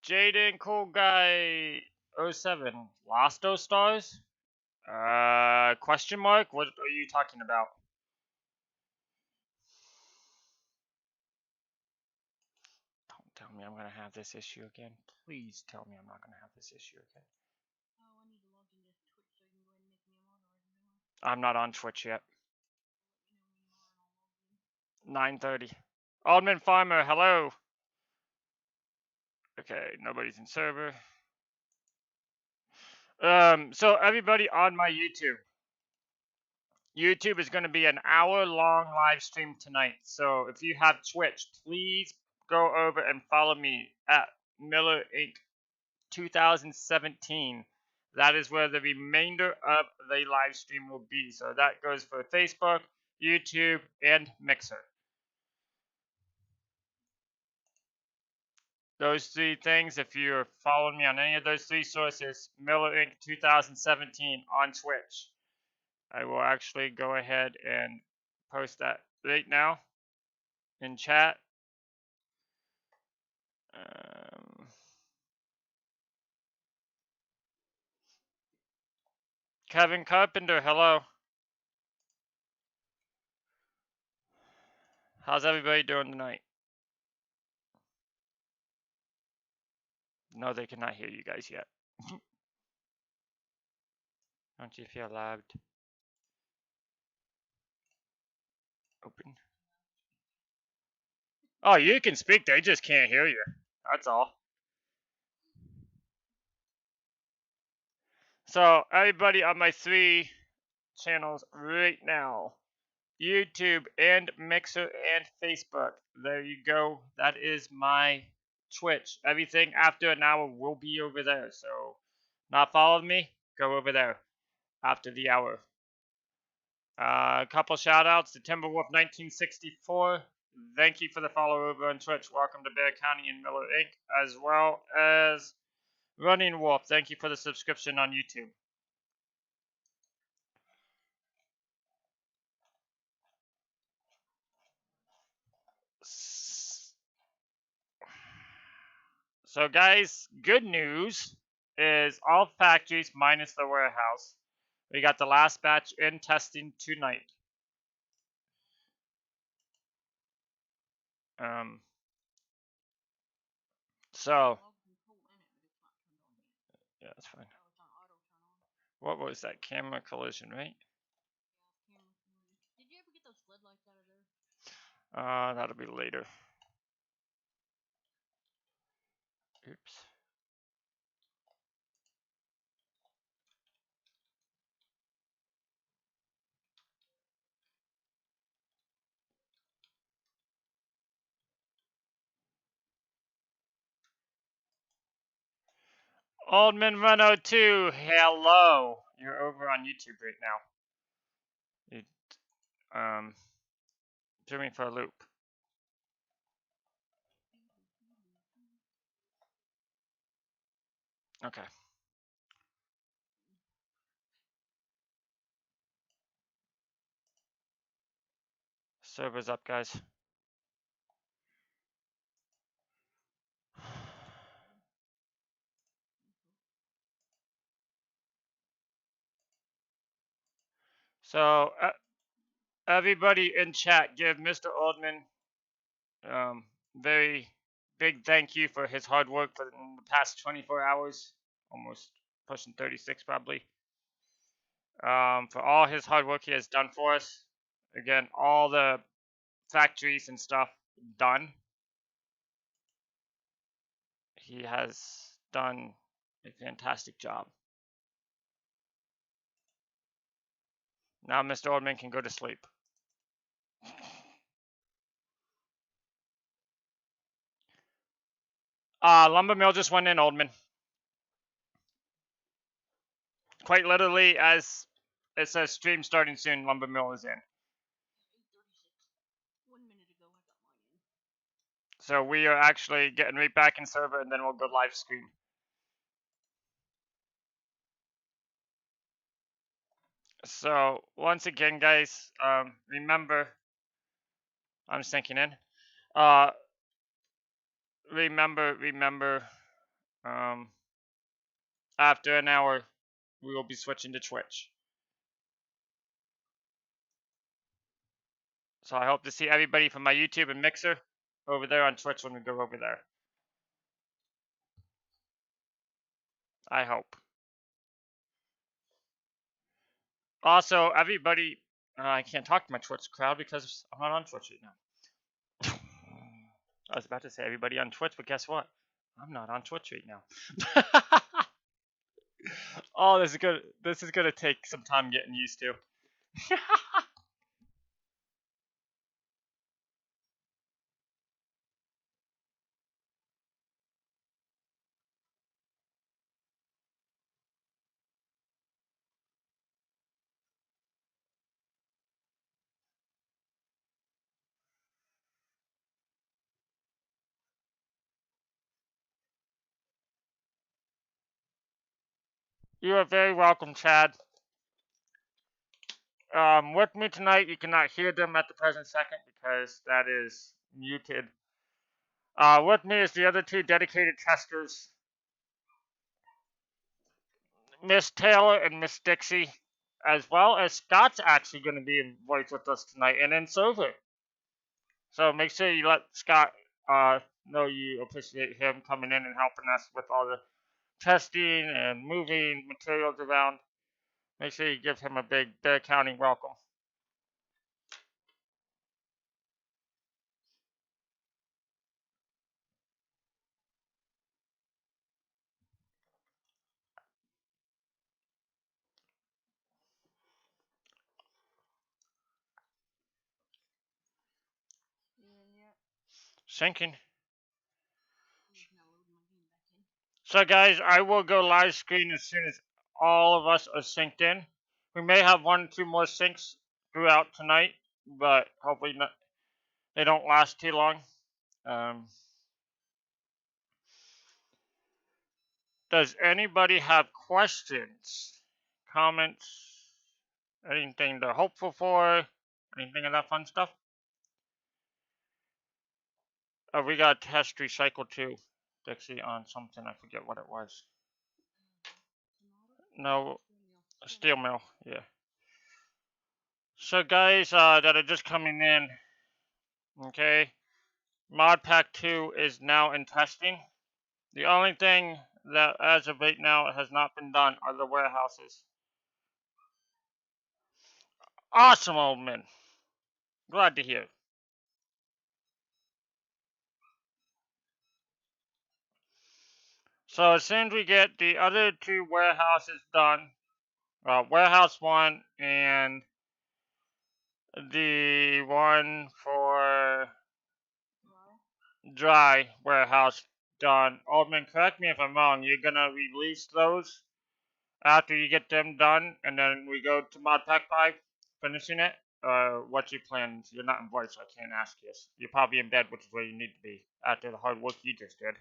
Jaden Cool Guy 07. Lost those stars? Question mark? What are you talking about? Don't tell me I'm gonna have this issue again. Please tell me I'm not gonna have this issue again. Oh, I need to log into Twitch so you can go ahead and make me a moderator. I'm not on Twitch yet. Let me know when you are and I'll log in. 9:30. Aldman Farmer, hello. Okay, nobody's in server. So everybody on my YouTube. YouTube is going to be an hour-long live stream tonight. So if you have Twitch, please go over and follow me at Miller Inc. 2017. That is where the remainder of the live stream will be. So that goes for Facebook, YouTube, and Mixer. Those three things, if you're following me on any of those three sources, Miller Inc. 2017 on Twitch. I will actually go ahead and post that right now in chat. Kevin Carpenter, hello. How's everybody doing tonight? No, they cannot hear you guys yet. Don't you feel loud? Open. Oh, you can speak, they just can't hear you. That's all. So, everybody on my three channels right now, YouTube and Mixer and Facebook. There you go. That is my Twitch. Everything after an hour will be over there. So, not following me? Go over there after the hour. A couple shout outs to Timberwolf 1964. Thank you for the follow over on Twitch. Welcome to Bear County and Miller Inc. As well as Running Wolf. Thank you for the subscription on YouTube. So guys, good news is all factories minus the warehouse. We got the last batch in testing tonight. So yeah, that's fine. What was that? Camera collision, right? Did you ever get those floodlights out of there? That'll be later. Oops. Oldman Renault 2, hello. You're over on YouTube right now. You threw me for a loop. Okay. Server's up, guys. So, everybody in chat, give Mr. Oldman very big thank you for his hard work for the past 24 hours, almost pushing 36 probably. For all his hard work he has done for us. Again, all the factories and stuff done. He has done a fantastic job. Now Mr. Oldman can go to sleep. Lumber mill just went in, Oldman. Quite literally, as it says stream starting soon, lumber mill is in. 8:36. 1 minute ago, I got mine in. So we are actually getting right back in server, and then we'll go live stream. So once again, guys, remember, I'm sinking in. Remember, After an hour, we will be switching to Twitch. So I hope to see everybody from my YouTube and Mixer over there on Twitch when we go over there. I hope. Also, everybody, I can't talk to my Twitch crowd because I'm not on Twitch right now. I was about to say everybody on Twitch, but guess what? I'm not on Twitch right now. Oh, this is good. This is gonna take some time getting used to. You are very welcome, Chad. With me tonight, you cannot hear them at the present second because that is muted. With me is the other two dedicated testers, Miss Taylor and Miss Dixie, as well as Scott's actually going to be in voice with us tonight, and then Silver. So make sure you let Scott know you appreciate him coming in and helping us with all the testing and moving materials around. Make sure you give him a big Bear County welcome. Yeah. Sinking. Just now loading my game back in. So guys, I will go live screen as soon as all of us are synced in. We may have 1 or 2 more syncs throughout tonight, but hopefully not, they don't last too long. Does anybody have questions, comments, anything they're hopeful for, anything of that fun stuff? Oh, we got test recycle too, Dixie, on something. I forget what it was. No, steel mill, yeah. So guys that are just coming in, okay, Mod Pack 2 is now in testing. The only thing that as of right now has not been done are the warehouses. Awesome, old man. Glad to hear. So as soon as we get the other 2 warehouses done, warehouse 1 and the one for dry warehouse done. Oldman, correct me if I'm wrong. You're gonna release those after you get them done, and then we go to Mod Pack 5, finishing it? What's your plans? You're not in voice, so I can't ask you. You're probably in bed, which is where you need to be after the hard work you just did.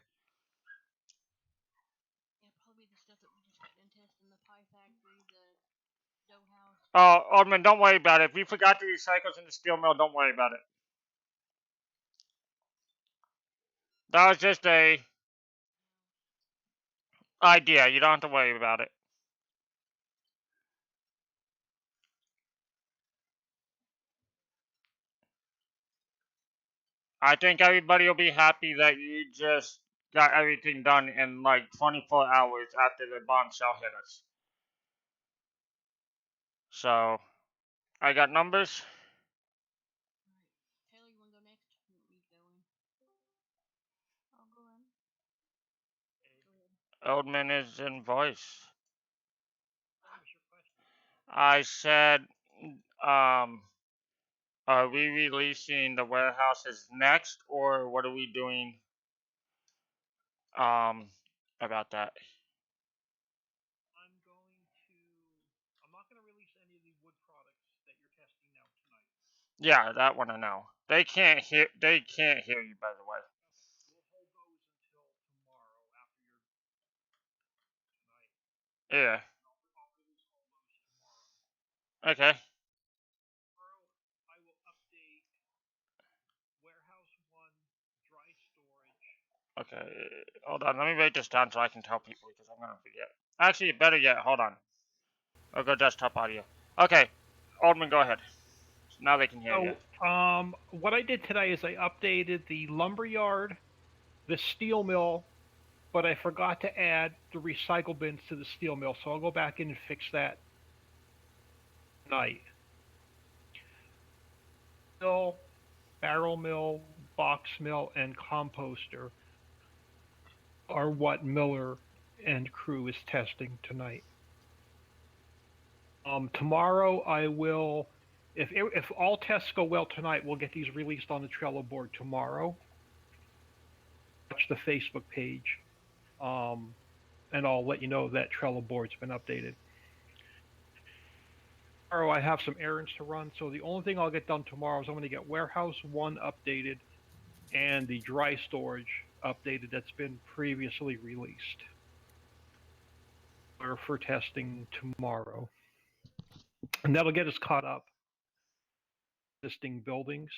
Yeah, probably the stuff that we just got done testing, the pie factory, the dough house. Oh, Oldman, don't worry about it. If you forgot the recycles in the steel mill, don't worry about it. That was just a idea. You don't have to worry about it. I think everybody will be happy that you just got everything done in like 24 hours after the bombshell hit us. So, I got numbers. Alright. Taylor, you wanna go next? You want me to go in? I'll go in. Go ahead. Oldman is in voice. What was your question? I said, um, are we releasing the warehouses next, or what are we doing, about that? I'm not going to release any of the wood products that you're testing now tonight. Yeah, that one I know. They can't hear you, by the way. We'll hold those until tomorrow after your tonight. Yeah. I'll release all those tomorrow. Okay. Tomorrow, I will update warehouse 1 dry storage Okay, hold on. Let me write this down so I can tell people because I'm gonna forget. Actually, better yet, hold on. I'll go desktop audio. Okay, Oldman, go ahead. Now they can hear you. So, what I did today is I updated the lumberyard, the steel mill, but I forgot to add the recycle bins to the steel mill. So I'll go back in and fix that tonight. Mill, barrel mill, box mill, and composter are what Miller and crew is testing tonight. Tomorrow I will, if all tests go well tonight, we'll get these released on the Trello board tomorrow. Watch the Facebook page, and I'll let you know that Trello board's been updated. Tomorrow I have some errands to run, so the only thing I'll get done tomorrow is I'm going to get Warehouse 1 updated and the dry storage updated that's been previously released for testing tomorrow. And that'll get us caught up. Existing buildings.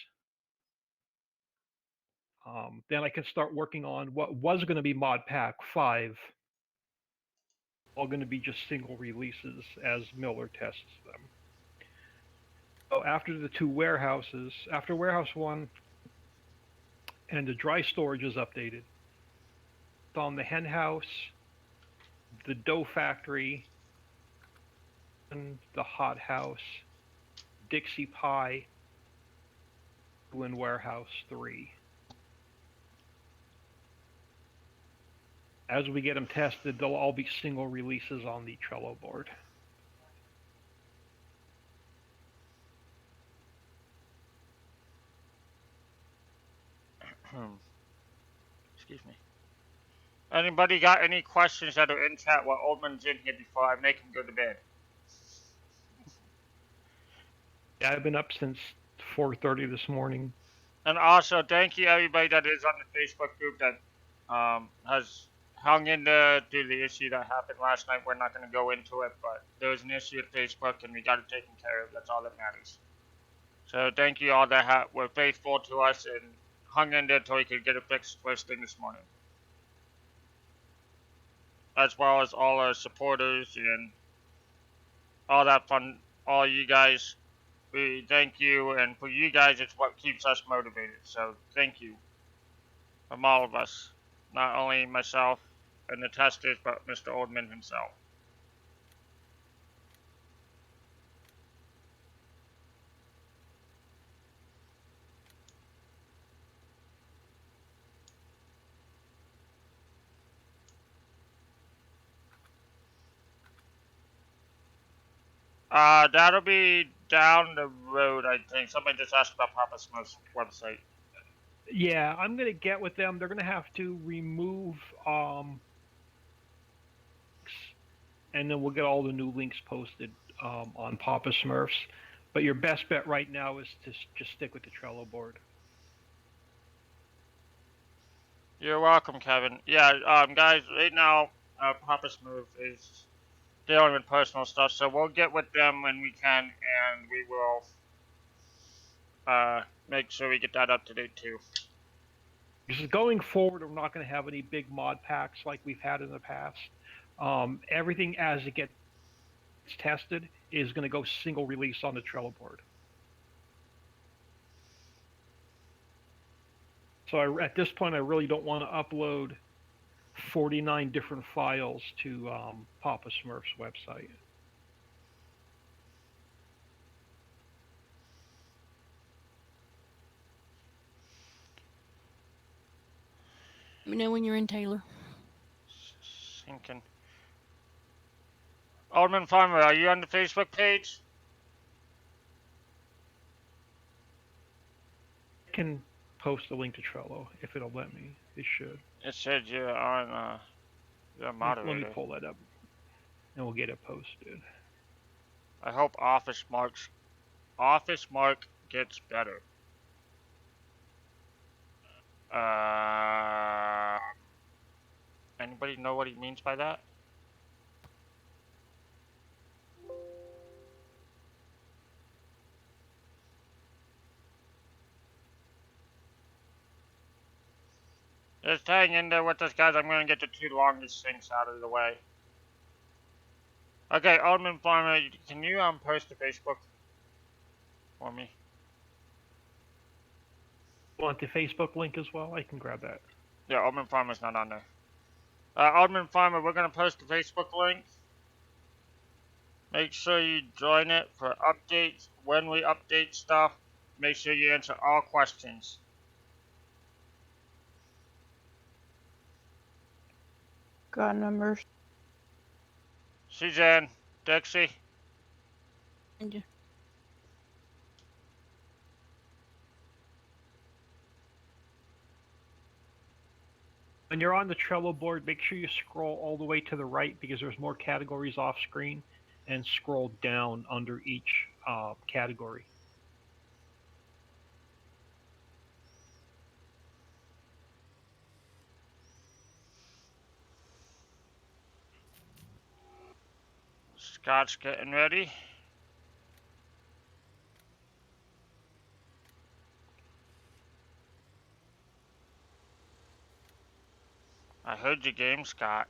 Then I can start working on what was going to be Mod Pack 5. All going to be just single releases as Miller tests them. So after the 2 warehouses, after Warehouse 1 and the dry storage is updated, it's on the hen house, the dough factory, and the hot house, Dixie Pie, and Warehouse 3. As we get them tested, they'll all be single releases on the Trello board. Excuse me. Anybody got any questions that are in chat while Oldman's in here before I make him go to bed? Yeah, I've been up since 4:30 this morning. And also, thank you everybody that is on the Facebook group that has hung in there through the issue that happened last night. We're not going to go into it, but there was an issue at Facebook and we got it taken care of. That's all that matters. So thank you all that were faithful to us and hung in there until we could get it fixed first thing this morning. As well as all our supporters and all that fun, all you guys. We thank you, and for you guys, it's what keeps us motivated. So thank you from all of us, not only myself and the testers, but Mr. Oldman himself. That'll be down the road, I think. Somebody just asked about Papa Smurf's website. Yeah, I'm gonna get with them. They're gonna have to remove and then we'll get all the new links posted on Papa Smurfs. But your best bet right now is to just stick with the Trello board. You're welcome, Kevin. Yeah, guys, right now, Papa Smurf is dealing with personal stuff, so we'll get with them when we can, and we will make sure we get that up to date too. Because going forward, we're not going to have any big mod packs like we've had in the past. Everything as it gets tested is going to go single release on the Trello board. So at this point, I really don't want to upload 49 different files to Papa Smurf's website. Let me know when you're in, Taylor. Sinking. Alderman Farmer, are you on the Facebook page? I can post a link to Trello if it'll let me. It should. It said you're on, you're a moderator. Let me pull that up, and we'll get it posted. I hope Office Mark gets better. Anybody know what he means by that? Just hang in there with us, guys. I'm going to get the 2 longest things out of the way. Okay, Alderman Farmer, can you post to Facebook for me? Want the Facebook link as well? I can grab that. Yeah, Alderman Farmer's not on there. Alderman Farmer, we're going to post the Facebook link. Make sure you join it for updates. When we update stuff, make sure you answer all questions. Got numbers. Suzanne, Dixie. And When you're on the Trello board, make sure you scroll all the way to the right because there's more categories off screen, and scroll down under each category. Scott's getting ready. I heard your game, Scott.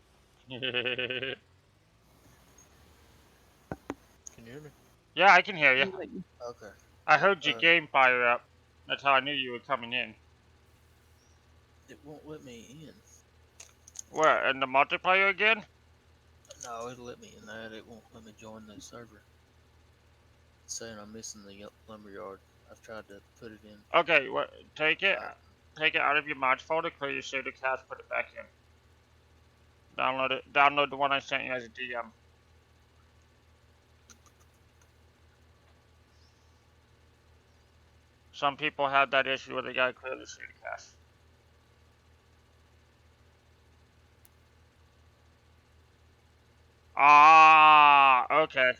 Can you hear me? Yeah, I can hear you. Okay. I heard your game fire up. That's how I knew you were coming in. It won't let me in. Where, in the multiplayer again? No, it'll let me in that. It won't let me join the server. It's saying I'm missing the lumberyard. I've tried to put it in. Okay, take it out of your mods folder, clear your shader cache, put it back in. Download it. Download the one I sent you as a DM. Some people have that issue where they gotta clear the shader cache. Ah, okay.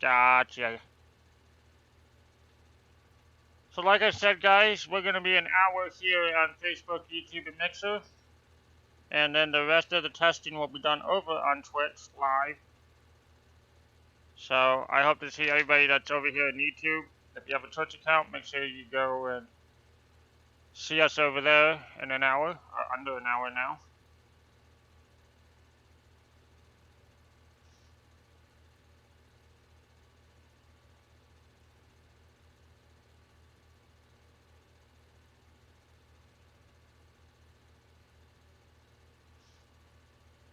Gotcha. So like I said, guys, we're going to be an hour here on Facebook, YouTube, and Mixer. And then the rest of the testing will be done over on Twitch live. So I hope to see everybody that's over here on YouTube. If you have a Twitch account, make sure you go and see us over there in an hour, or under an hour now.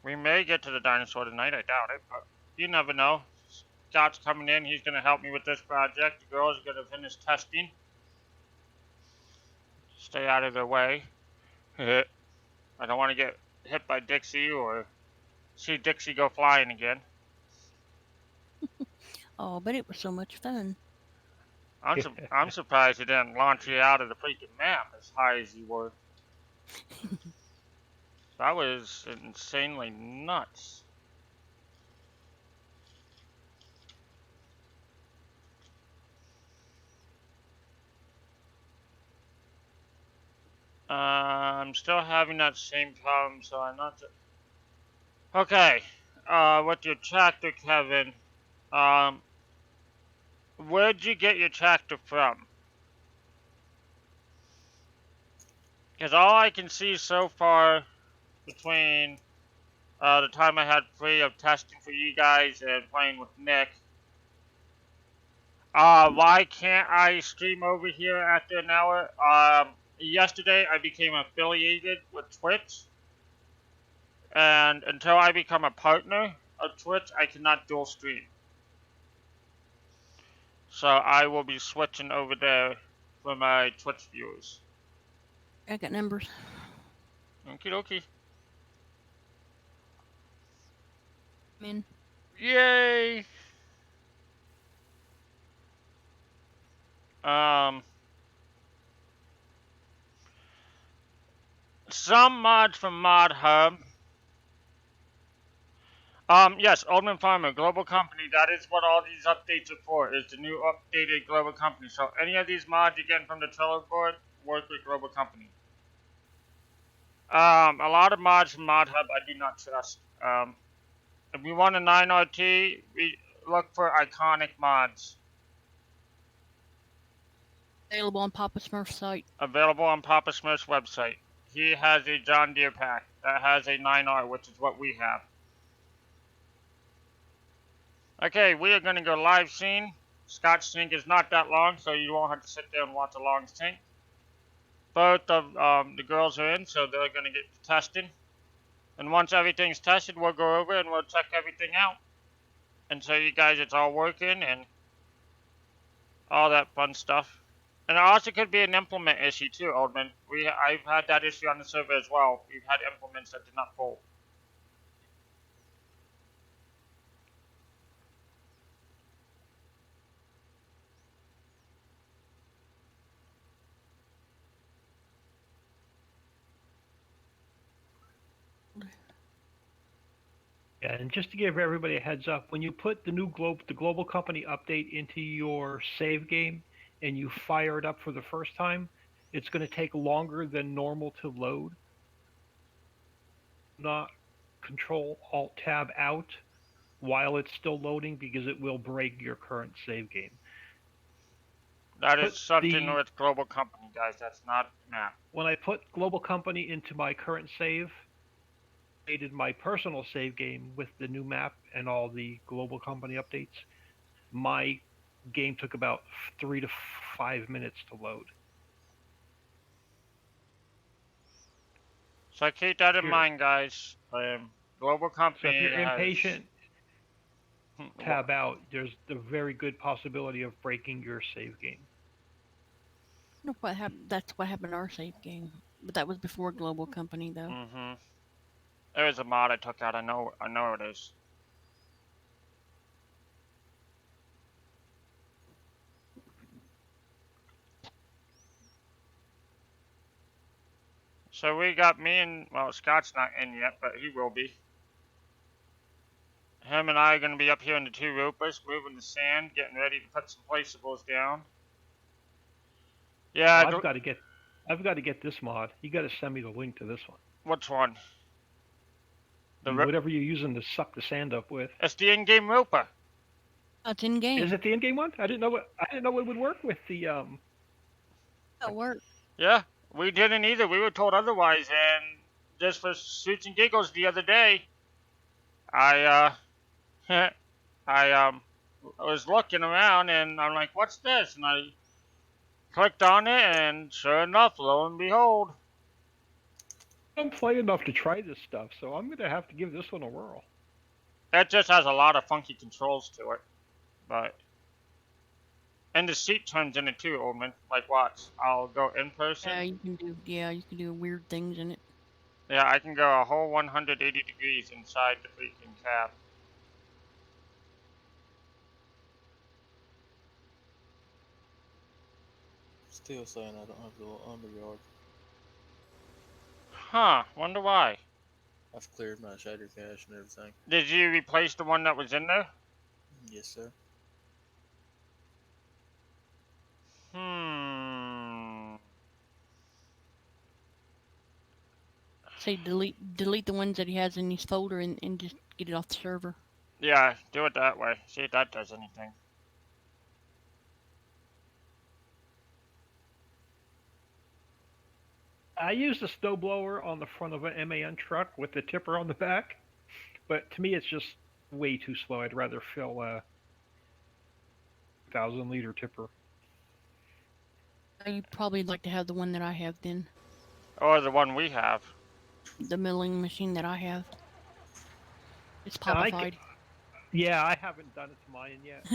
We may get to the dinosaur tonight, I doubt it, but you never know. Scott's coming in, he's going to help me with this project. The girls are going to finish testing. Stay out of their way. I don't want to get hit by Dixie or see Dixie go flying again. oh, but it was so much fun. I'm surprised he didn't launch you out of the freaking map as high as you were. That was insanely nuts. I'm still having that same problem, so I'm not. Okay, with your tractor, Kevin. Where'd you get your tractor from? Because all I can see so far between the time I had free of testing for you guys and playing with Nick. Why can't I stream over here after an hour? Yesterday I became affiliated with Twitch. And until I become a partner of Twitch, I cannot dual stream. So I will be switching over there for my Twitch viewers. I got numbers. Okie dokie. I'm in. Yay! Some mods from Mod Hub. Yes, Alderman Farmer, global company, that is what all these updates are for, is the new updated global company. So any of these mods you get from the Trello board, work with global company. A lot of mods from Mod Hub I do not trust. If we want a 9RT, we look for iconic mods. Available on Papa Smurf's site. Available on Papa Smurf's website. he has a John Deere pack that has a 9R, which is what we have. Okay, we are going to go live scene. Scott's sync is not that long, so you won't have to sit there and watch a long sync. Both of the girls are in, so they're going to get tested. And once everything's tested, we'll go over and we'll check everything out and show you guys it's all working and all that fun stuff. And it also could be an implement issue too, Oldman. I've had that issue on the server as well. We've had implements that did not pull. Yeah, and just to give everybody a heads up, when you put the global company update into your save game and you fire it up for the first time, it's going to take longer than normal to load. Not Control Alt Tab out while it's still loading because it will break your current save game. That is something with global company, guys. That's not map. When I put global company into my current save, updated my personal save game with the new map and all the global company updates, my game took about 3 to 5 minutes to load. So keep that in mind, guys. Global company. So if you're impatient, tab out. There's the very good possibility of breaking your save game. No, what happened? That's what happened to our save game, but that was before global company though. Mm-hmm. There was a mod I took out. I know it is. So we got me and, well, Scott's not in yet, but he will be. Him and I are going to be up here in the two ropers, moving the sand, getting ready to put some placeables down. Yeah, well, I've got to get this mod. You got to send me the link to this one. Which one? Whatever you're using to suck the sand up with. It's the in-game roper. Oh, it's in game. Is it the in-game one? I didn't know it would work with the It worked. Yeah, we didn't either. We were told otherwise, and just for shoots and giggles, the other day, I was looking around and I'm like, what's this? And I clicked on it, and sure enough, lo and behold. I don't play enough to try this stuff, so I'm going to have to give this one a whirl. It just has a lot of funky controls to it, but... And the seat turns in it too, Oldman. Like watch, I'll go in person. Yeah, you can do weird things in it. Yeah, I can go a whole 180 degrees inside the freaking cab. Still saying I don't have the lumberyard. Huh, wonder why. I've cleared my shader cache and everything. Did you replace the one that was in there? Yes, sir. Say delete the ones that he has in his folder and just get it off the server. Yeah, do it that way. See if that does anything. I used a snowblower on the front of an MAN truck with the tipper on the back, but to me it's just way too slow. I'd rather fill a 1,000-liter tipper. You'd probably like to have the one that I have then. Or the one we have. The milling machine that I have. It's popified. Yeah, I haven't done it to mine yet.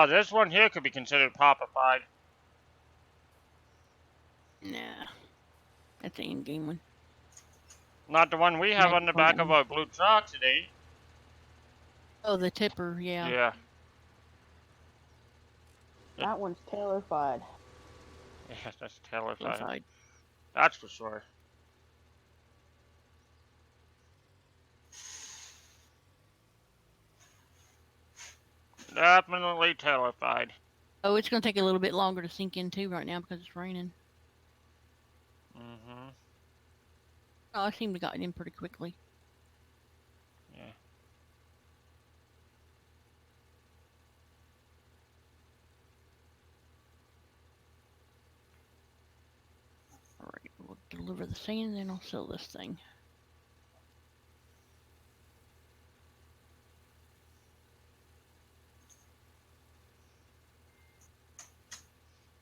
This one here could be considered popified. Nah. That's an in-game one. Not the one we have on the back of our blue truck today. Oh, the tipper, yeah. Yeah. That one's tailor-fied. Yeah, that's tailor-fied. That's for sure. Definitely tailor-fied. Oh, it's going to take a little bit longer to sink in too right now because it's raining. Mm-hmm. Oh, I seem to have gotten in pretty quickly. Yeah. Alright, we'll Deliver the sand, and then I'll sell this thing.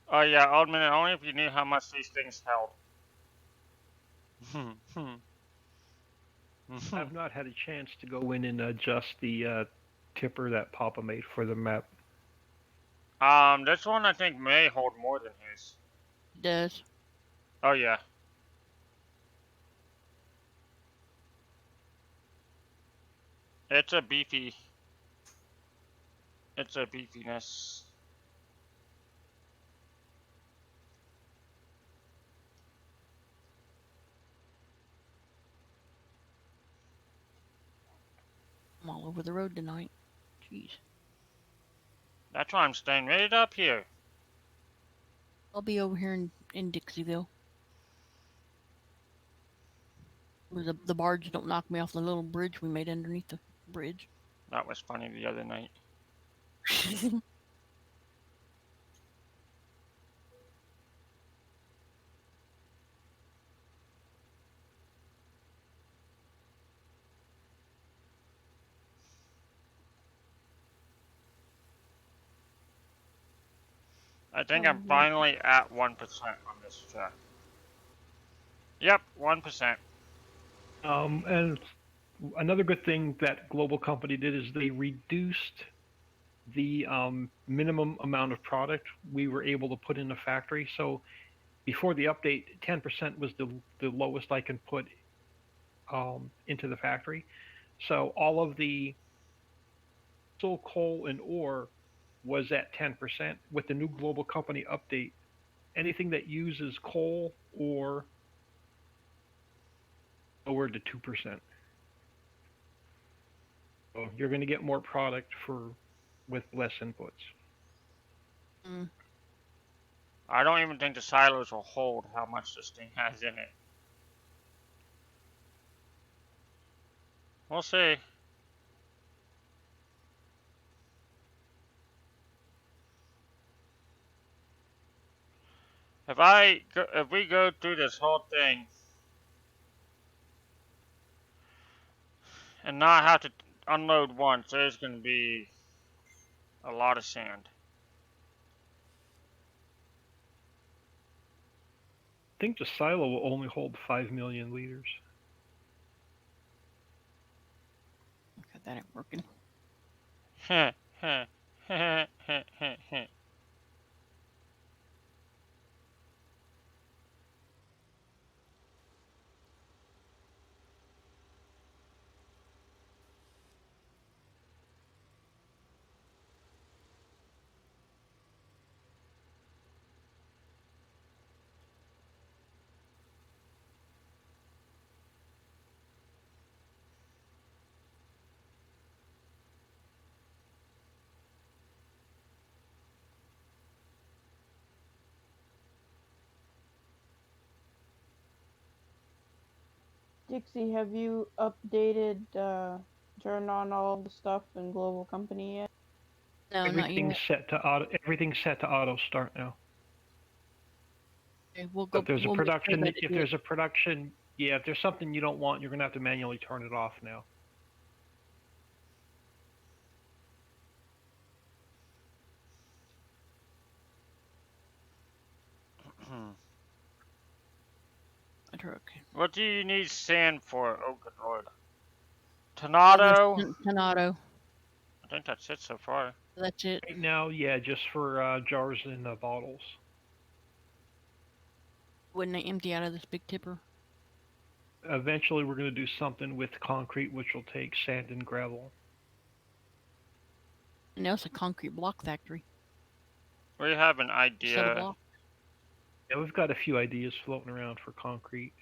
Oh yeah, old minute, only if you knew how much these things held. I've not had a chance to go in and adjust the tipper that Papa made for the map. This one I think may hold more than his. It does. Oh yeah. It's a beefiness. I'm all over the road tonight. Jeez. That's why I'm staying right up here. I'll be over here in Dixiville. The barge don't knock me off the little bridge we made underneath the bridge. That was funny the other night. I think I'm finally at 1% on this track. Yep, 1%. And another good thing that Global Company did is they reduced the minimum amount of product we were able to put in the factory. So before the update, 10% was the lowest I can put into the factory. So all of the coal and ore was at 10%. With the new Global Company update, anything that uses coal or lowered to 2%. So you're going to get more product with less inputs. Mm. I don't even think the silos will hold how much this thing has in it. We'll see. If we go through this whole thing and not have to unload once, there's going to be a lot of sand. I think the silo will only hold 5 million liters. Okay, that ain't working. Heh, heh, heh, heh, heh, heh. Dixie, have you updated, turned on all the stuff in Global Company yet? No, not yet. Everything's set to auto start now. Okay, we'll But there's a we'll make sure production. that If there's a production, yeah, if there's something you don't want, you're gonna have to manually turn it off now. Okay. What do you need sand for? Oh, good lord. Tornado? Tornado. I think that's it so far. That's it. Right now, yeah, just for jars and bottles. When they empty out of this big tipper. Eventually, we're gonna do something with concrete, which will take sand and gravel. And now it's a concrete block factory. We have an Set of idea. block. Yeah, we've got a few ideas floating around for concrete.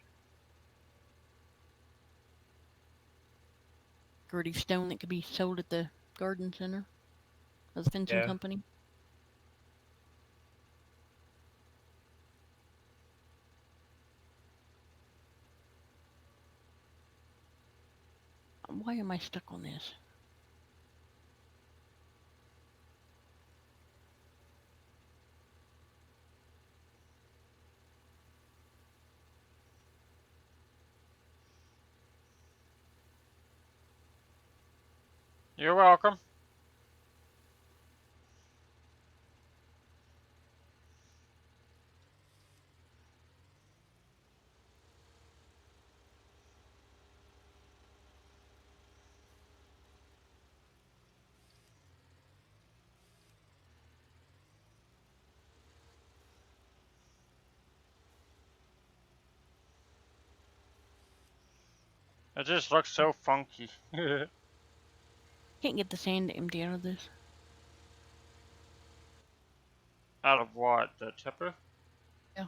Gritty stone that could be sold at the garden center. Of the fencing Yeah. company. Why am I stuck on this? You're welcome. It just looks so funky. Can't get the sand empty out of this. Out of what? The tipper? Yeah.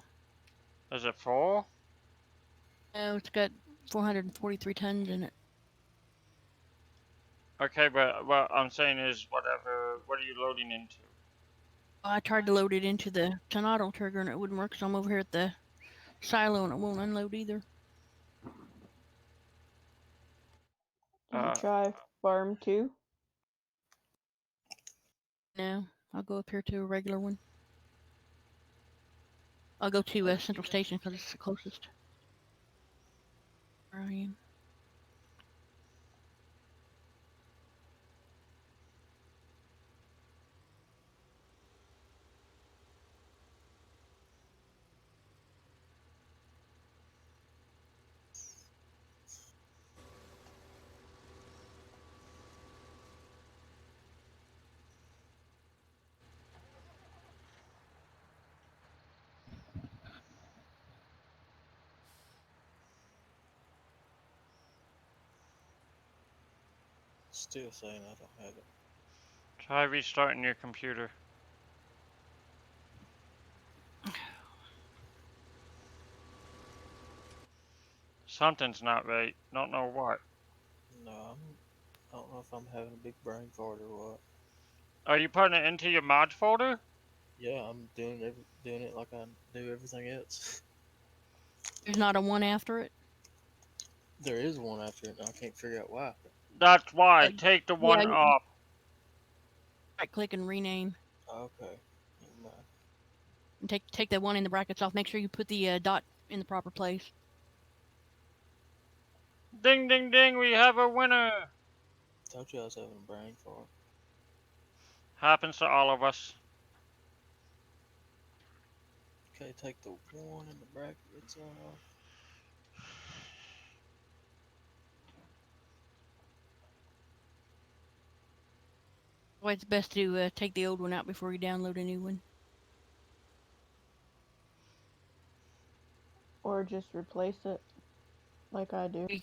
Is it full? No, it's got 443 tons in it. Okay, but what I'm saying is whatever. What are you loading into? I tried to load it into the tonado trigger and it wouldn't work, so I'm over here at the silo and it won't unload either. Did you try farm 2? No, I'll go up here to a regular one. I'll go to Central Station because it's the closest. Where I am. Still saying I don't have it. Try restarting your computer. Something's not right. Don't know what. No, I don't know if I'm having a big brain fart or what. Are you putting it into your mod folder? Yeah, I'm doing it like I do everything else. There's not a one after it. There is one after it, and I can't figure out why. That's why. Take the one Yeah, off. right click and rename. Okay, never mind. And take the one in the brackets off. Make sure you put the dot in the proper place. Ding, ding, ding. We have a winner. Told you I was having a brain fart. Happens to all of us. Okay, take the one in the brackets off. Well, it's best to take the old one out before you download a new one. Or just replace it, like I do. You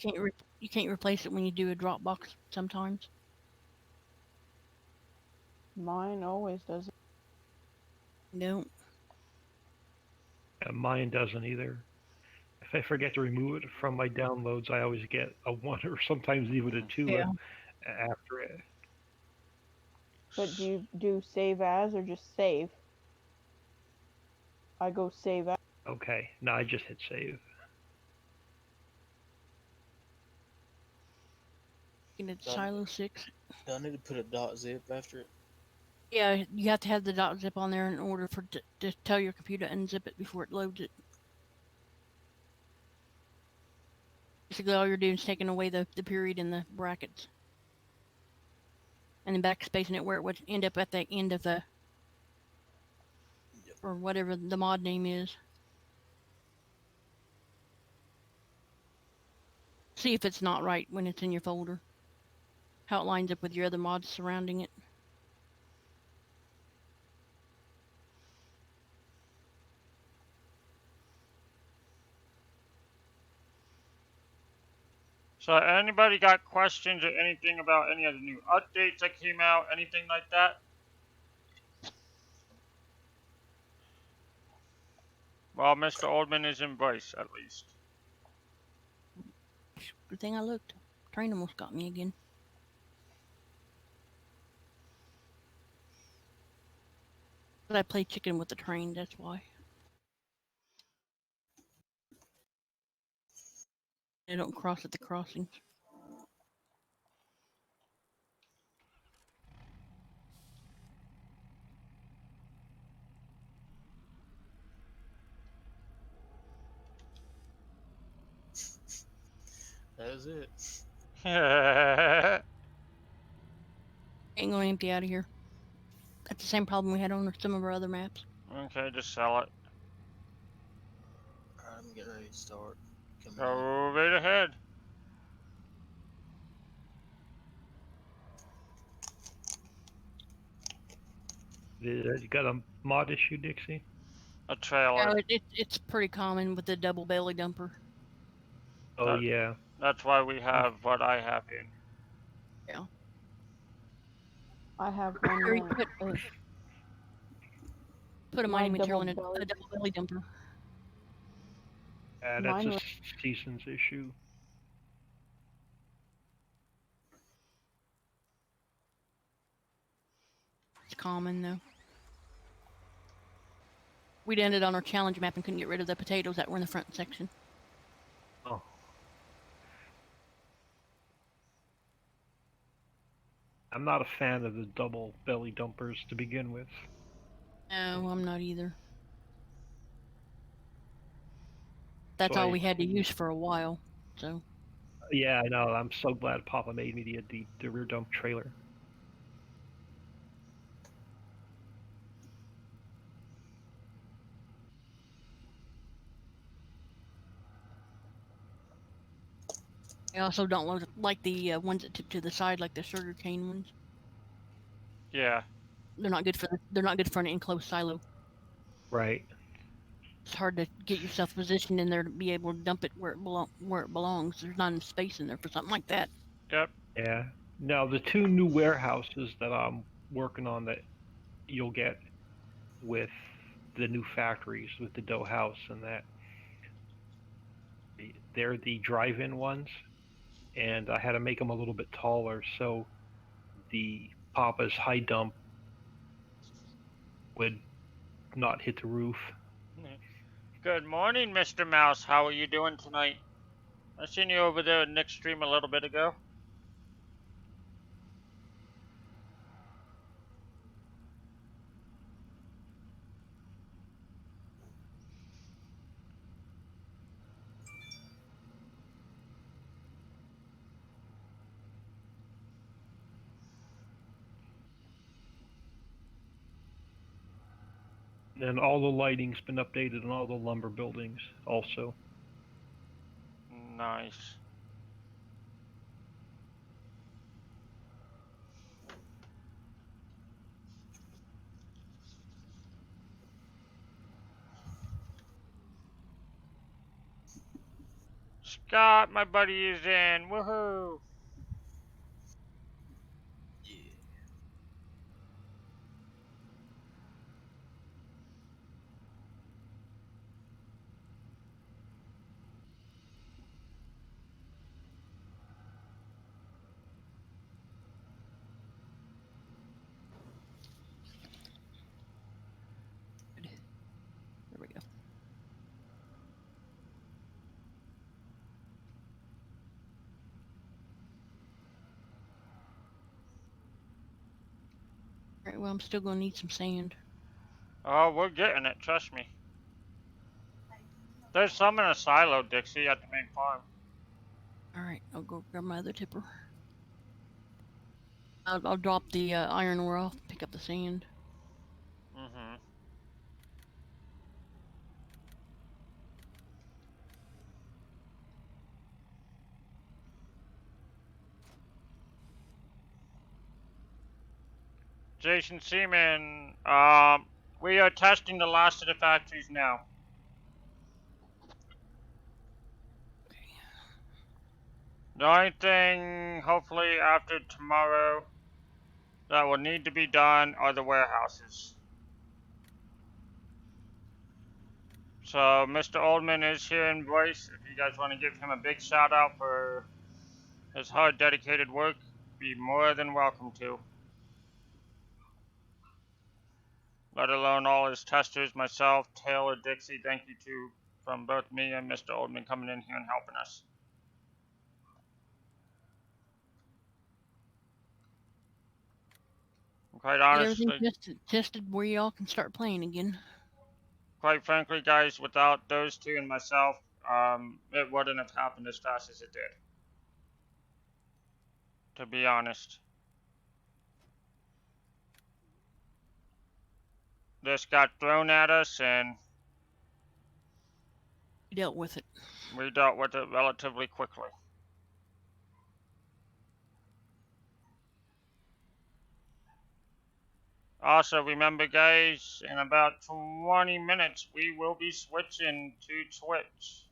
can't replace it when you do a Dropbox sometimes. Mine always does it. No. Mine doesn't either. If I forget to remove it from my downloads, I always get a 1 or sometimes even a 2 Yeah. after it. But do you do save as or just save? I go save as. Okay, now I just hit save. It's Silo 6. Do I need to put a .zip after it? Yeah, you have to have the .zip on there in order for to tell your computer to unzip it before it loads it. Basically, all you're doing is taking away the period and the brackets. And then backspacing it where it would end up at the end of the... Yep. Or whatever the mod name is. See if it's not right when it's in your folder. How it lines up with your other mods surrounding it. So anybody got questions or anything about any of the new updates that came out? Anything like that? Well, Mr. Oldman is in voice, at least. Good thing I looked. Train almost got me again. But I play chicken with the train, that's why. They don't cross at the crossings. That is it. Ain't gonna empty out of here. That's the same problem we had on some of our other maps. Okay, just sell it. Alright, I'm getting ready to start. Coming in. Go right ahead. You got a mod issue, Dixie? A trailer. Yeah, it's pretty common with the double belly dumper. Oh, yeah. That's why we have what I have in. Yeah. I have one Or you that put a my mining material in a double-belly- double belly dumper. That's Mine a was- seasons issue. It's common though. We'd ended on our challenge map and couldn't get rid of the potatoes that were in the front section. Oh. I'm not a fan of the double belly dumpers to begin with. No, I'm not either. That's So all we had to use for a while, so. Yeah, I know. I'm so glad Papa made me the rear dump trailer. I also don't like the ones that tip to the side, like the sugar cane ones. Yeah. They're not good for an enclosed silo. Right. It's hard to get yourself positioned in there to be able to dump it where it belongs. There's not enough space in there for something like that. Yep. Yeah. Now the two new warehouses that I'm working on that you'll get with the new factories, with the dough house and that, they're the drive-in ones, and I had to make them a little bit taller so the Papa's high dump would not hit the roof. Good morning, Mr. Mouse. How are you doing tonight? I seen you over there in Nick's stream a little bit ago. And all the lighting's been updated in all the lumber buildings also. Nice. Scott, my buddy, is in. Woohoo! Yeah. There we go. Alright, well, I'm still gonna need some sand. Oh, we're getting it. Trust me. There's some in a silo, Dixie, at the main farm. Alright, I'll go grab my other tipper. I'll drop the iron ore off, pick up the sand. Mm-hmm. Jason Seaman, we are testing the last of the factories now. The only thing, hopefully after tomorrow, that will need to be done are the warehouses. So Mr. Oldman is here in voice. If you guys want to give him a big shout out for his hard, dedicated work, be more than welcome to. Let alone all his testers, myself, Taylor, Dixie, thank you to from both me and Mr. Oldman coming in here and helping us. Quite Get honestly, everything tested where y'all can start playing again. quite frankly, guys, without those two and myself, it wouldn't have happened as fast as it did. To be honest. this got thrown at us, and We dealt with it. we dealt with it relatively quickly. Also, remember guys, in about 20 minutes, we will be switching to Twitch.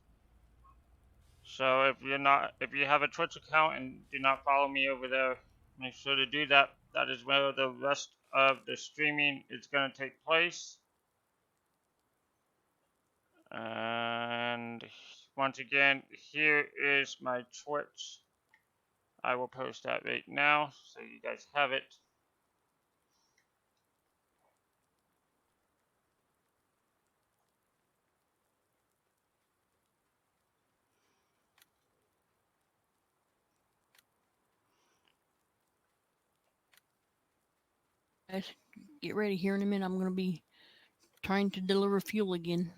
So if you have a Twitch account and do not follow me over there, make sure to do that. That is where the rest of the streaming is going to take place. And once again, here is my Twitch. I will post that right now so you guys have it. Guys, get ready. Here in a minute, I'm going to be trying to deliver fuel again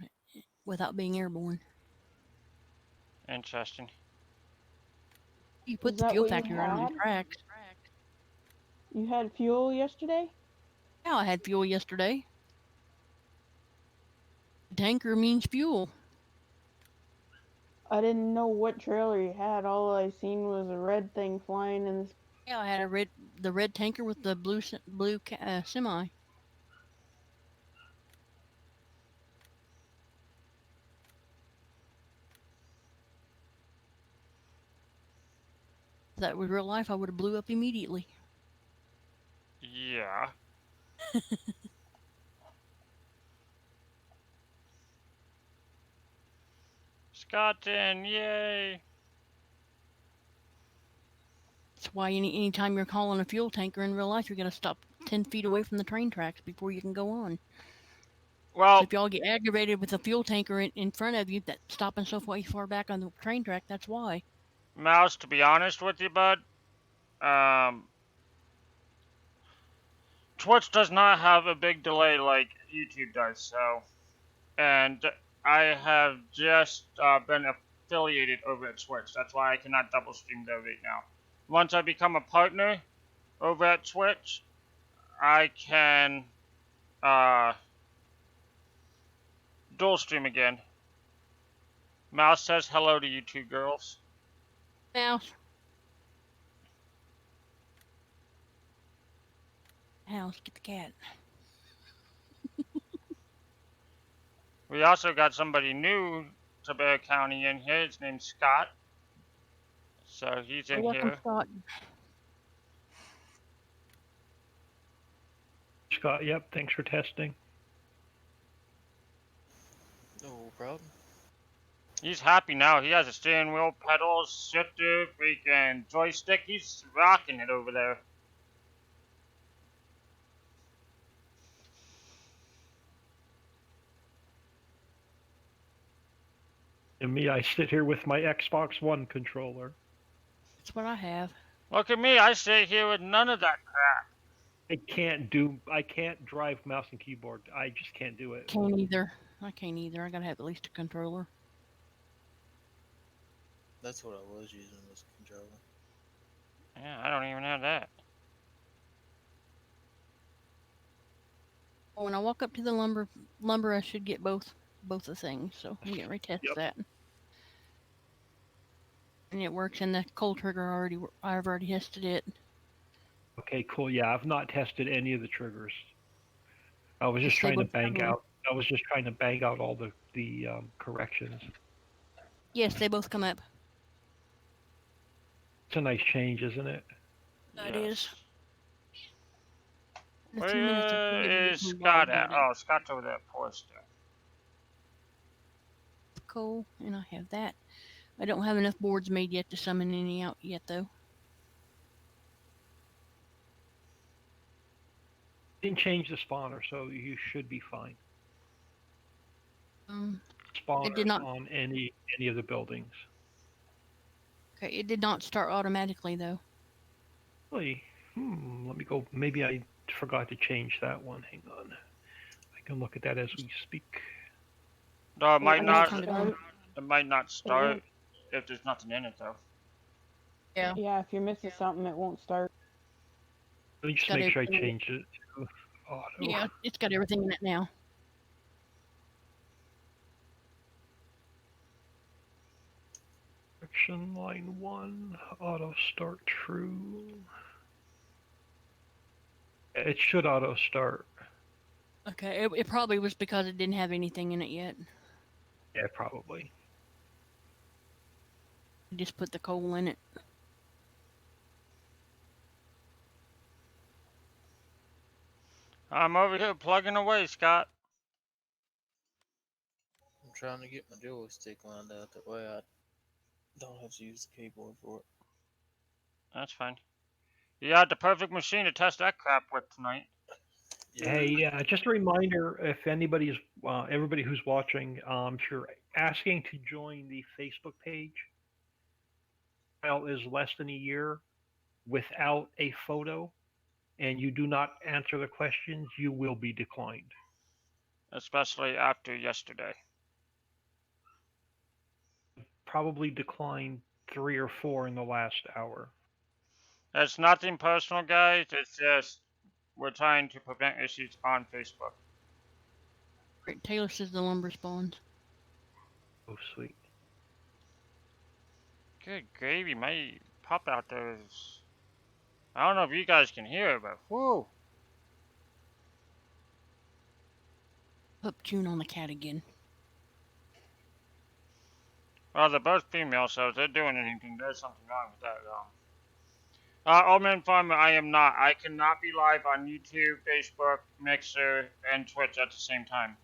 without being airborne. Interesting. You put Is the that fuel what you factory right on the had? tracks. You had fuel yesterday? Yeah, I had fuel yesterday. Tanker means fuel. I didn't know what trailer you had. All I seen was a red thing flying in the Yeah, I had the red tanker with the blue semi. If that was real life, I would have blew up immediately. Yeah. Scotton, yay! That's why anytime you're calling a fuel tanker in real life, you're going to stop 10 feet away from the train tracks before you can go on. Well, So if y'all get aggravated with a fuel tanker in front of you that's stopping so far back on the train track, that's why. Mouse, to be honest with you, bud, Twitch does not have a big delay like YouTube does, so, and I have just been affiliated over at Twitch. That's why I cannot double stream there right now. Once I become a partner over at Twitch, I can dual stream again. Mouse says hello to you two girls. Mouse, get the cat. We also got somebody new to Bear County in here. His name's Scott. So he's in Welcome, here. Scott. Scott, yep, thanks for testing. No problem. He's happy now. He has a steering wheel, pedals, shifter, freaking joystick. He's rocking it over there. And me, I sit here with my Xbox One controller. That's what I have. Look at me. I sit here with none of that crap. I can't drive mouse and keyboard. I just can't do it. Can't either. I can't either. I gotta have at least a controller. That's what I was using, was a controller. Yeah, I don't even have that. When I walk up to the lumber, I should get both the things. So I'm getting ready to test that. And it works. And the cold trigger I've already tested it. Okay, cool. Yeah, I've not tested any of the triggers. I was just trying to bang out. I was just trying to bang out all the corrections. Yes, they both come up. It's a nice change, isn't it? It is. Where is Scott at? Oh, Scott's over there at Forster. Cool, and I have that. I don't have enough boards made yet to summon any out yet, though. Didn't change the spawner, so you should be fine. Spawner it did not on any of the buildings. Okay, it did not start automatically though. Really? Let me go. Maybe I forgot to change that one. Hang on. I can look at that as we speak. No, it might not. start. It might not start if there's nothing in it, though. Yeah. Yeah, if you're missing something, it won't start. Let me just make sure I change it. Auto. Yeah, it's got everything in it now. Action line 1, auto start true. It should auto start. Okay, it probably was because it didn't have anything in it yet. Yeah, probably. You just put the coal in it. I'm over here plugging away, Scott. I'm trying to get my joystick lined out that way I don't have to use the keyboard for it. That's fine. You got the perfect machine to test that crap with tonight. Hey, yeah, just a reminder, if anybody's, everybody who's watching, if you're asking to join the Facebook page, file is less than a year without a photo, and you do not answer the questions, you will be declined. Especially after yesterday. Probably declined 3 or 4 in the last hour. It's nothing personal, guys. It's just we're trying to prevent issues on Facebook. Great. Taylor says the lumber spawns. Oh, sweet. Good gravy, my pop out there is... I don't know if you guys can hear it, but whoo! Up tune on the cat again. Well, they're both female, so if they're doing anything, there's something wrong with that. Old Man Farmer, I am not. I cannot be live on YouTube, Facebook, Mixer, and Twitch at the same time.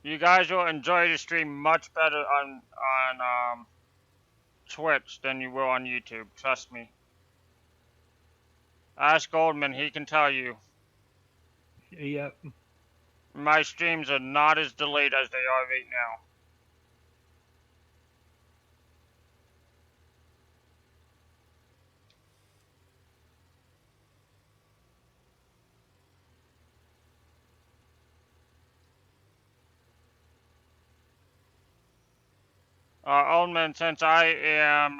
You guys will enjoy the stream much better on Twitch than you will on YouTube. Trust me. Ask Goldman, he can tell you. Yeah. My streams are not as delayed as they are right now. Old Man, since I am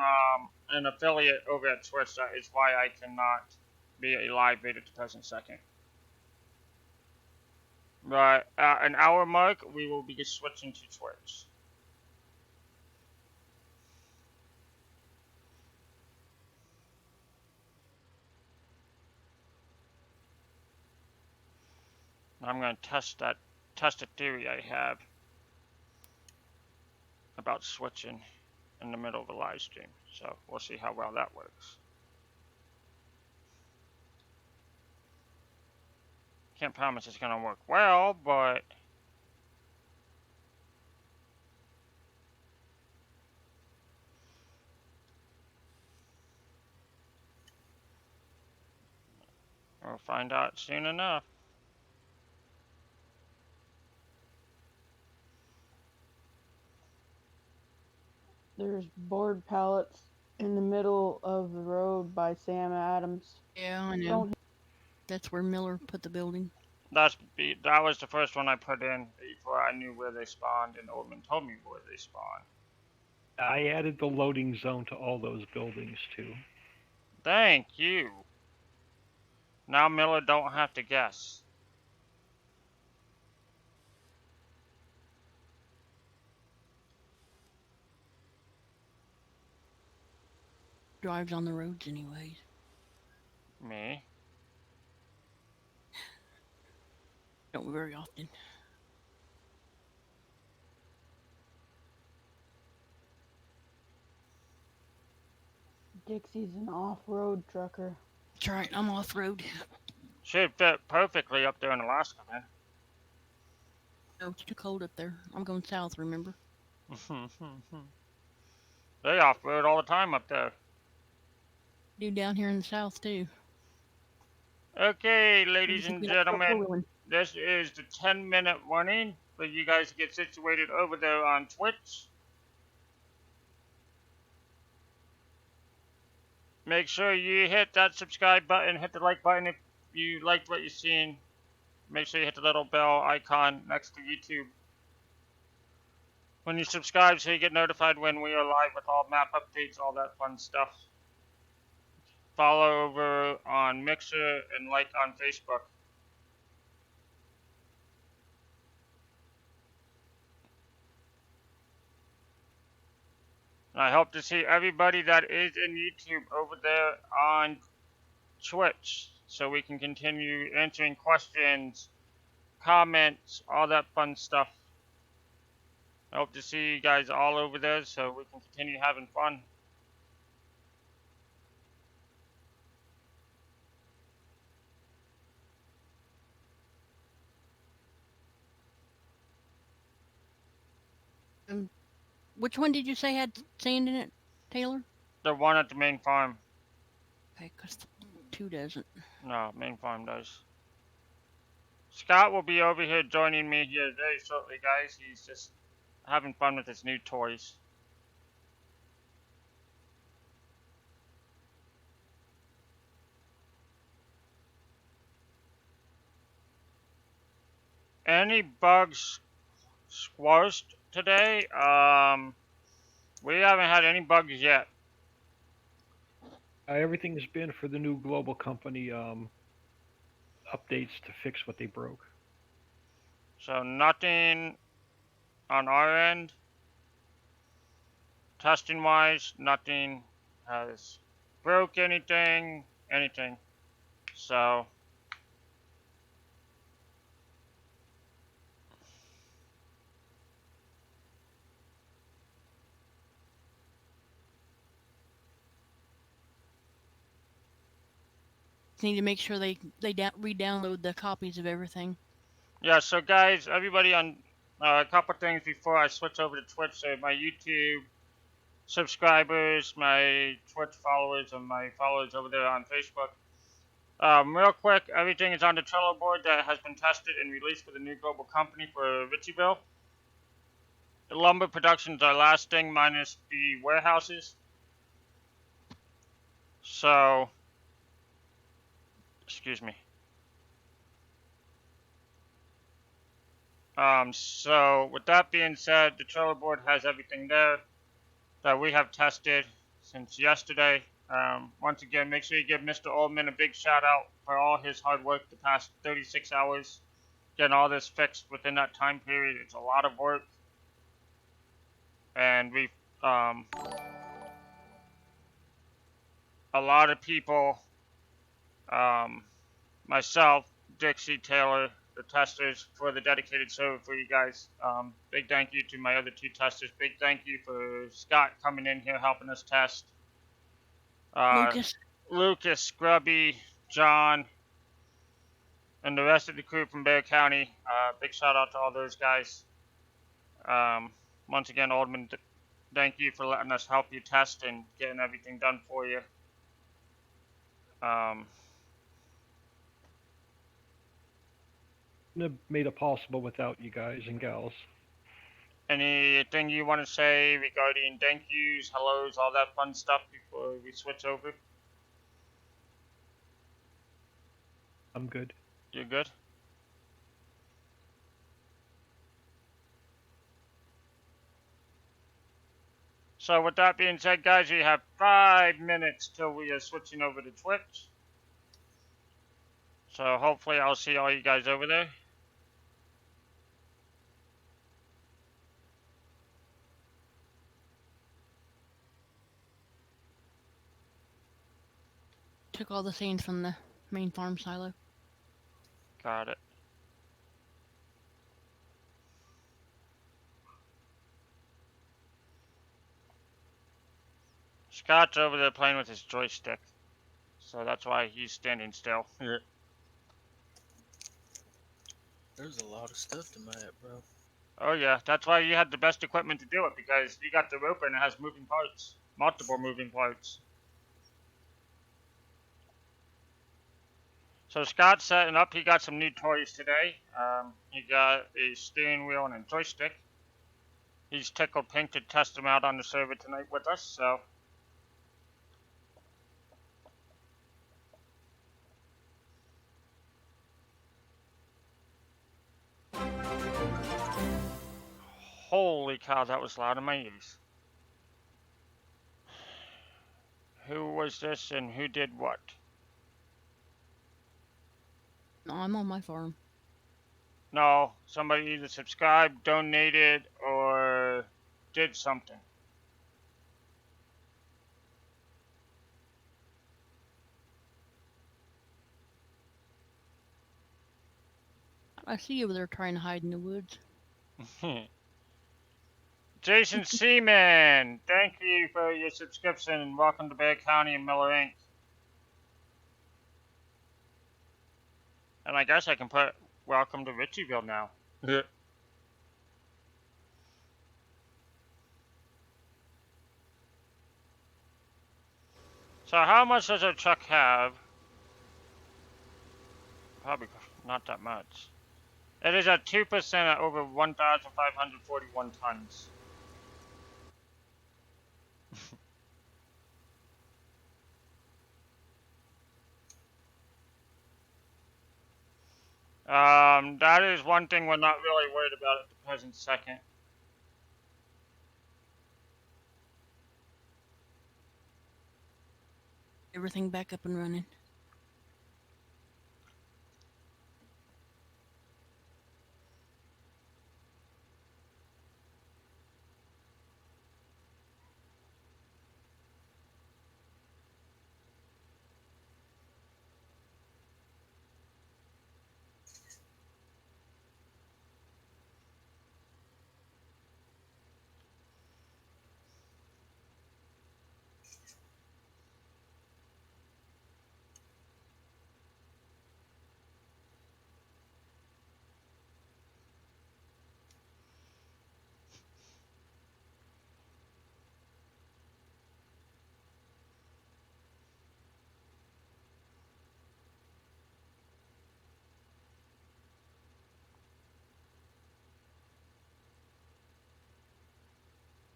an affiliate over at Twitch, that is why I cannot be a live vid at the present second. But at an hour mark, we will be switching to Twitch. I'm going to test a theory I have about switching in the middle of a live stream. So we'll see how well that works. Can't promise it's going to work well, but we'll find out soon enough. There's board pallets in the middle of the road by Sam Adams. Yeah, I know. Don't That's where Miller put the building. That was the first one I put in before I knew where they spawned, and Oldman told me where they spawned. I added the loading zone to all those buildings, too. Thank you. Now Miller don't have to guess. Drives on the roads anyways. Me? Don't very often. Dixie's an off-road trucker. That's right, I'm off-road. Should fit perfectly up there in Alaska, man. No, it's too cold up there. I'm going south, remember? They off-road all the time up there. Do down here in the south, too. Okay, ladies and Maybe that's what we're gentlemen, doing. this is the 10-minute warning for you guys to get situated over there on Twitch. Make sure you hit that subscribe button, hit the like button if you liked what you're seeing. Make sure you hit the little bell icon next to YouTube. when you subscribe so you get notified when we are live with all map updates, all that fun stuff. Follow over on Mixer and like on Facebook. And I hope to see everybody that is in YouTube over there on Twitch so we can continue answering questions, comments, all that fun stuff. I hope to see you guys all over there so we can continue having fun. Which one did you say had sand in it, Taylor? The one at the main farm. Okay, because 2 doesn't. No, main farm does. Scott will be over here joining me here very shortly, guys. He's just having fun with his new toys. Any bugs squashed today? We haven't had any bugs yet. Everything's been for the new global company updates to fix what they broke. So nothing on our end. Testing wise, nothing has broke anything. So Need to make sure they re-download the copies of everything. yeah, so guys, everybody on a couple things before I switch over to Twitch. So my YouTube subscribers, my Twitch followers, and my followers over there on Facebook. Real quick, everything is on the Trello board that has been tested and released for the new global company for Ricciville. The lumber productions are last thing minus the warehouses. So, excuse me. So with that being said, the Trello board has everything there that we have tested since yesterday. Once again, make sure you give Mr. Oldman a big shout out for all his hard work the past 36 hours, getting all this fixed within that time period. It's a lot of work, and we've a lot of people, myself, Dixie, Taylor, the testers for the dedicated server for you guys. Big thank you to my other 2 testers. Big thank you for Scott coming in here helping us test. Lucas, Scrubby, John, and the rest of the crew from Bear County. Big shout out to all those guys. Once again, Oldman, thank you for letting us help you test and getting everything done for you. Wouldn't have made it possible without you guys and gals. Anything you want to say regarding thank yous, hellos, all that fun stuff before we switch over? I'm good. You're good? So with that being said, guys, we have 5 minutes till we are switching over to Twitch. So hopefully I'll see all you guys over there. Took all the sand from the main farm silo. Got it. Scott's over there playing with his joystick. So that's why he's standing still. There's a lot of stuff to map, bro. Oh yeah, that's why you had the best equipment to do it, because you got the roper and it has moving parts. Multiple moving parts. So Scott's setting up. He got some new toys today. He got a steering wheel and a joystick. He's tickled pink to test them out on the server tonight with us, so. Holy cow, that was loud in my ears. Who was this and who did what? No, I'm on my farm. No, somebody either subscribed, donated, or did something. I see you over there trying to hide in the woods. Jason Seaman, thank you for your subscription and welcome to Bear County and Miller Inc. And I guess I can put welcome to Ricciville now. So how much does our truck have? Probably not that much. It is at 2% at over 1,541 tons. That is one thing we're not really worried about at the present second. Everything back up and running.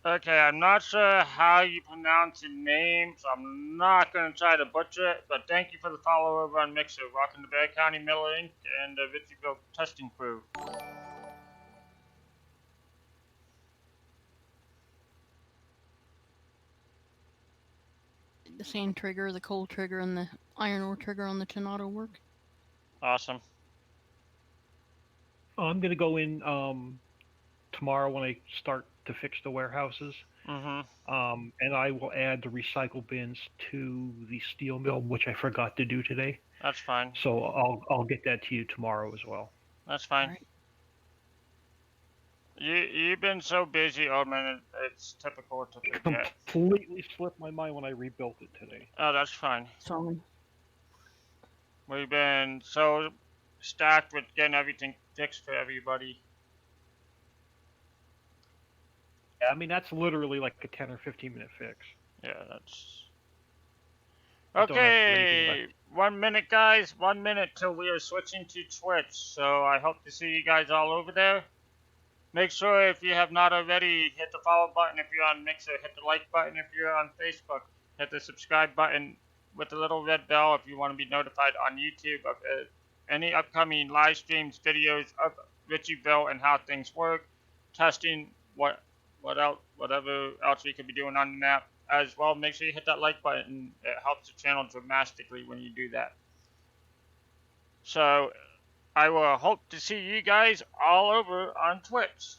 Okay, I'm not sure how you pronounce your name, so I'm not going to try to butcher it, but thank you for the follow over on Mixer. Welcome to Bear County, Miller Inc. and the Ricciville testing crew. The sand trigger, the coal trigger, and the iron ore trigger on the Tornado work. Awesome. I'm gonna go in tomorrow when I start to fix the warehouses. And I will add the recycle bins to the steel mill, which I forgot to do today. That's fine. So I'll get that to you tomorrow as well. That's fine. Right. You've been so busy, old man. It's typical to forget. Completely slipped my mind when I rebuilt it today. Oh, that's fine. Sorry. We've been so stacked with getting everything fixed for everybody. Yeah, I mean that's literally like a 10 or 15 minute fix. Yeah, that's I don't have anything okay. left. 1 minute, guys. 1 minute till we are switching to Twitch. So I hope to see you guys all over there. Make sure if you have not already, hit the follow button if you're on Mixer, hit the like button if you're on Facebook, hit the subscribe button with the little red bell if you want to be notified on YouTube of any upcoming live streams, videos of Ricciville and how things work, testing, whatever else we could be doing on the map. As well, make sure you hit that like button. It helps the channel dramatically when you do that. So I will hope to see you guys all over on Twitch.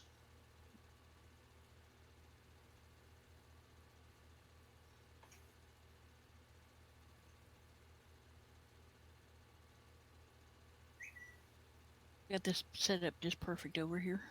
Got this set up just perfect over here.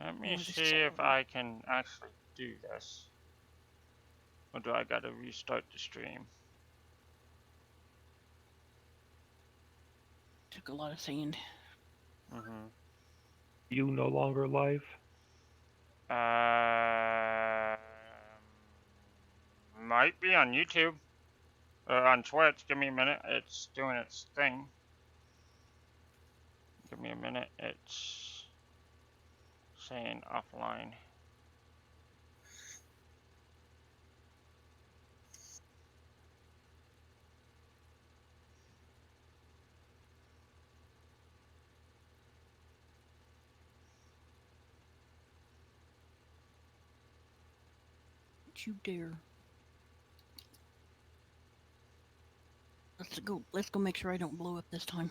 Let me see if I can actually do this. Or do I gotta restart the stream? Took a lot of sand. You no longer live? Might be on YouTube. Or on Twitch. Give me a minute. It's doing its thing. Give me a minute. It's saying offline. Don't you dare. Let's go make sure I don't blow up this time.